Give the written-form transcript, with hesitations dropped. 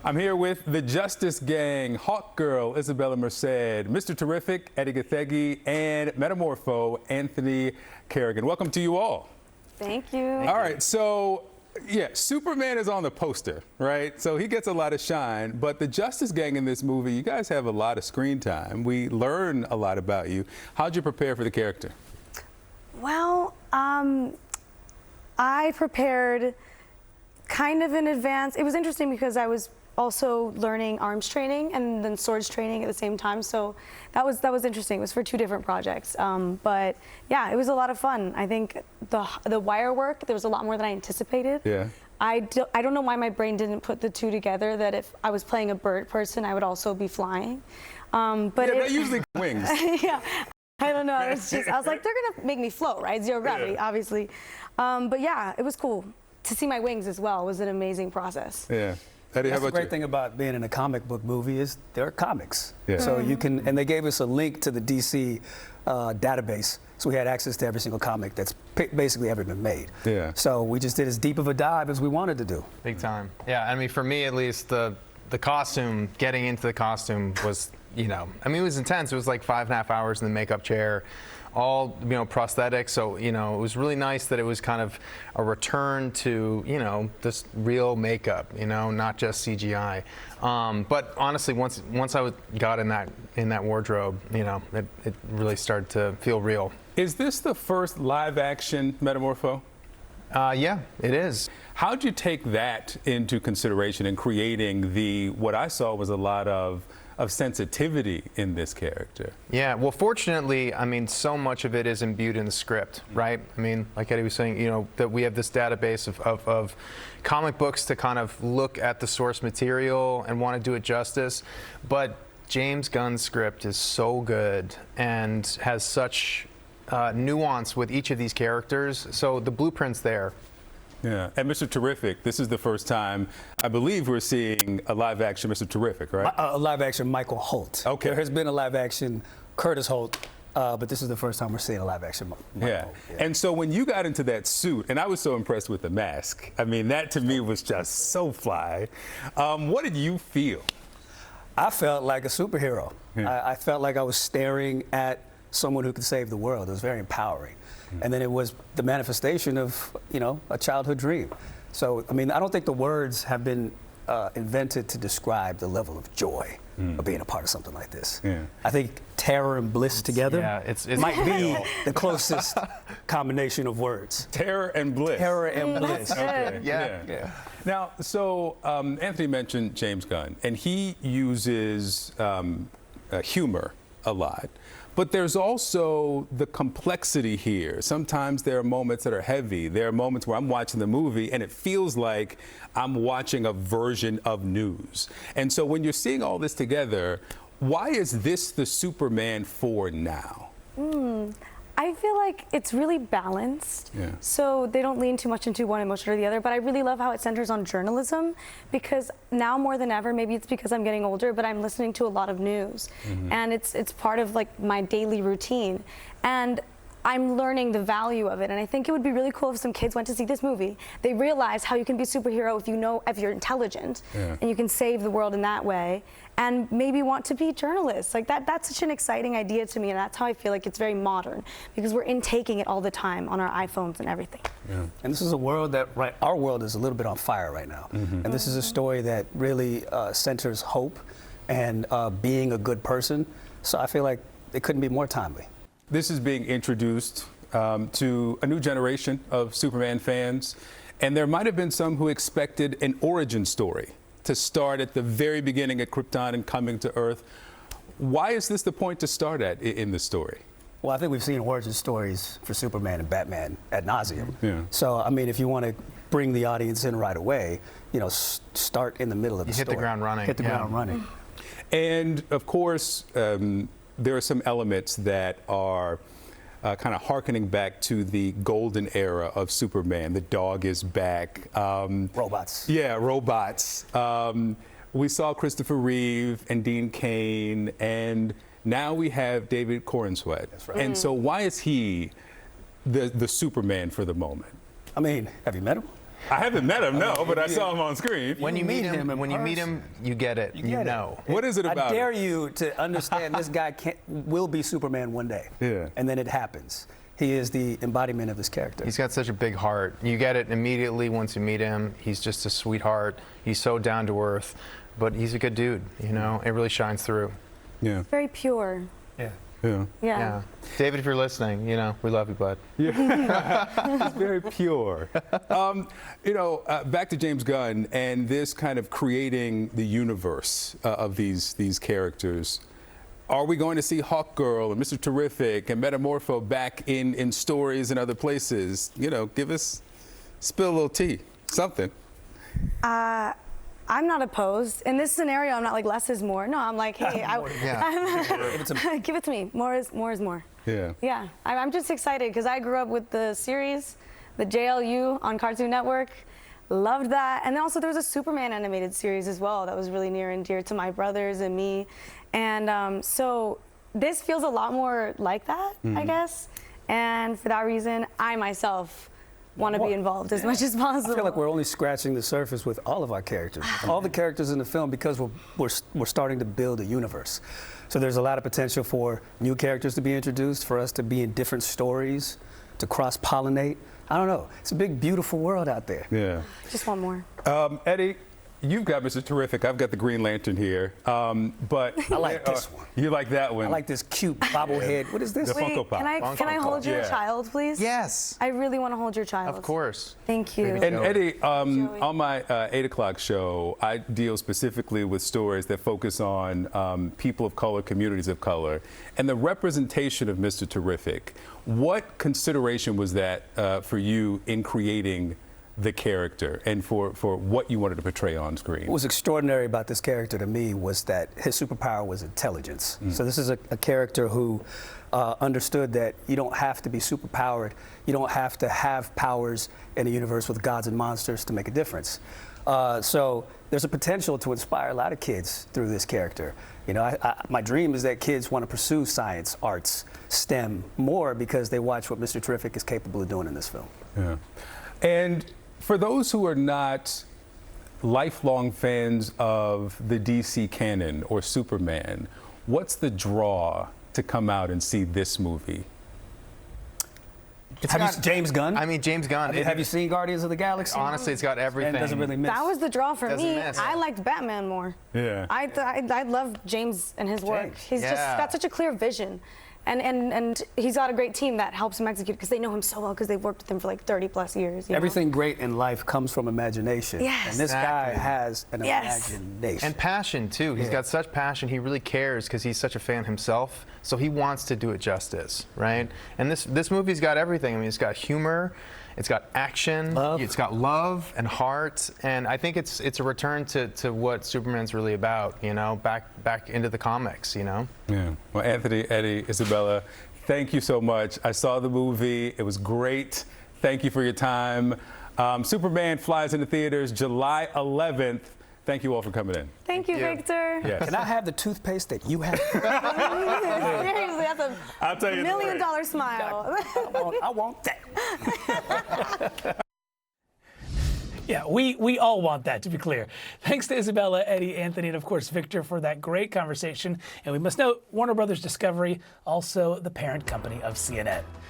I'm here with the Justice Gang, Hawk Girl, Isabella Merced, Mr. Terrific, Eddie Gathegi, and Metamorpho, Anthony Carrigan. Welcome to you all. Thank you. All right, so yeah, Superman is on the poster, right? So he gets a lot of shine, but the Justice Gang in this movie, you guys have a lot of screen time. We learn a lot about you. How'd you prepare for the character? Well, I prepared kind of in advance. It was interesting because I was also learning arms training and then swords training at the same time. So that was interesting. It was for two different projects. But yeah, it was a lot of fun. I think the wire work, there was a lot more than I anticipated. Yeah. I don't know why my brain didn't put the two together, that if I was playing a bird person, I would also be flying. But yeah, they're usually wings. Yeah. I don't know. I was like, they're gonna make me float, right? Zero gravity, obviously. But yeah, it was cool to see my wings as well. It was an amazing process. Yeah. Eddie, That's how the about great you? thing about being in a comic book movie is there are comics. Yeah. So you can, and they gave us a link to the DC database, so we had access to every single comic that's basically ever been made. Yeah. So we just did as deep of a dive as we wanted to do. Big time. Yeah, I mean, for me at least, the costume, getting into the costume was, you know, I mean, it was intense. It was like 5.5 hours in the makeup chair, all, you know, prosthetics. So, you know, it was really nice that it was kind of a return to, you know, this real makeup, you know, not just CGI. But honestly, once I got in that wardrobe, you know, it really started to feel real. Is this the first live action Metamorpho? Yeah, it is. How'd you take that into consideration in creating what I saw was a lot of sensitivity in this character? Yeah, well, fortunately, I mean, so much of it is imbued in the script, right? I mean, like Eddie was saying, you know, that we have this database of comic books to kind of look at the source material and want to do it justice. But James Gunn's script is so good and has such nuance with each of these characters. So the blueprint's there. Yeah, and Mr. Terrific, this is the first time, I believe we're seeing a live-action Mr. Terrific, right? A live-action Michael Holt. Okay. There has been a live-action Curtis Holt, but this is the first time we're seeing a live-action Michael Holt. Yeah, and so when you got into that suit, and I was so impressed with the mask, I mean, that to me was just so fly. What did you feel? I felt like a superhero. Yeah. I felt like I was staring at someone who could save the world. It was very empowering. And then it was the manifestation of, you know, a childhood dream. So, I mean, I don't think the words have been invented to describe the level of joy of being a part of something like this. Yeah. I think terror and bliss together might be the closest combination of words. Terror and bliss. Terror and bliss. Okay. Yeah. Now, so Anthony mentioned James Gunn, and he uses humor a lot. But there's also the complexity here. Sometimes there are moments that are heavy. There are moments where I'm watching the movie and it feels like I'm watching a version of news. And so when you're seeing all this together, why is this the Superman for now? I feel like it's really balanced. Yeah. So they don't lean too much into one emotion or the other, but I really love how it centers on journalism, because now more than ever, maybe it's because I'm getting older, but I'm listening to a lot of news. And it's part of like my daily routine. And I'm learning the value of it, and I think it would be really cool if some kids went to see this movie. They realize how you can be a superhero if you're intelligent, and you can save the world in that way, and maybe want to be journalists. Like that's such an exciting idea to me, and that's how I feel like it's very modern, because we're intaking it all the time on our iPhones and everything. Yeah. And this is a world that, our world is a little bit on fire right now. And this is a story that really centers hope and being a good person. So I feel like it couldn't be more timely. This is being introduced to a new generation of Superman fans, and there might have been some who expected an origin story to start at the very beginning at Krypton and coming to Earth. Why is this the point to start at in the story? Well, I think we've seen origin stories for Superman and Batman ad nauseum. Yeah. So, I mean, if you want to bring the audience in right away, you know, start in the middle of the story. Hit the ground running. Hit the ground running. And of course, there are some elements that are kind of hearkening back to the golden era of Superman. The dog is back. Robots. Yeah, robots. We saw Christopher Reeve and Dean Cain, and now we have David Corenswet. That's right. And so why is he the Superman for the moment? I mean, have you met him? I haven't met him, no, but I saw him on screen. When you meet him, in when you meet him, you get it. You get it. know. What is it about I dare him? you to understand this guy will be Superman one day. Yeah. And then it happens. He is the embodiment of this character. He's got such a big heart. You get it immediately once you meet him. He's just a sweetheart. He's so down to earth, but he's a good dude. You know, it really shines through. Yeah, Very pure. Yeah. yeah. Yeah. David, if you're listening, you know we love you, bud. He's very pure. Back to James Gunn and this kind of creating the universe of these characters. Are we going to see Hawkgirl and Mr. Terrific and Metamorpho back in stories and other places? You know, spill a little tea, something. I'm not opposed. In this scenario, I'm not like less is more. No, I'm like, hey, give it to me. More is more. Yeah. Yeah, I'm just excited because I grew up with the series, the JLU on Cartoon Network. Loved that. And then also there was a Superman animated series as well that was really near and dear to my brothers and me. And so this feels a lot more like that, I guess. And for that reason, I myself want to be involved as much as possible. I feel like we're only scratching the surface with all of our characters. All the characters in the film, because we're starting to build a universe. So there's a lot of potential for new characters to be introduced, for us to be in different stories, to cross-pollinate. I don't know. It's a big, beautiful world out there. Yeah. Just one more. Eddie, you've got Mr. Terrific. I've got the Green Lantern here. But I like this one. You like that one? I like this cute bobblehead. What is this? The Funko Pop. Can I hold your Yeah. child, please? Yes. I really want to hold your child. Of course. Thank you. And Eddie, Joey. on my 8 o'clock show, I deal specifically with stories that focus on people of color, communities of color, and the representation of Mr. Terrific. What consideration was that for you in creating the character and for what you wanted to portray on screen? What was extraordinary about this character to me was that his superpower was intelligence. So this is a character who understood that you don't have to be superpowered. You don't have to have powers in a universe with gods and monsters to make a difference. So there's a potential to inspire a lot of kids through this character. You know, my dream is that kids want to pursue science, arts, STEM more because they watch what Mr. Terrific is capable of doing in this film. Yeah. And for those who are not lifelong fans of the DC canon or Superman, what's the draw to come out and see this movie? James Gunn? I mean, James Gunn. Have you seen Guardians of the Galaxy? Honestly, it's got everything. And doesn't really miss. That was the draw for Doesn't me. miss. I liked Batman more. Yeah. I love James and his work. James. He's just Yeah. got such a clear vision. And he's got a great team that helps him execute because they know him so well because they've worked with him for like 30 plus years. You know? Everything great in life comes from imagination. Yes. And this guy Exactly. has an Yes. imagination. And passion too. He's got such passion. He really cares because he's such a fan himself. So he wants to do it justice, right? And this movie's got everything. I mean, it's got humor, it's got action, Love. it's got love and heart, and I think it's a return to what Superman's really about. You know, back into the comics. You know. Yeah. Well, Anthony, Eddie, Isabella, thank you so much. I saw the movie. It was great. Thank you for your time. Superman flies into theaters July 11th. Thank you all for coming in. Thank you, Victor. Yes. Can I have the toothpaste that you have? Seriously, that's a I'll tell you $1 the million way. smile. I want that. Yeah, we all want that, to be clear. Thanks to Isabella, Eddie, Anthony, and of course Victor for that great conversation. And we must note, Warner Brothers Discovery, also the parent company of CNN.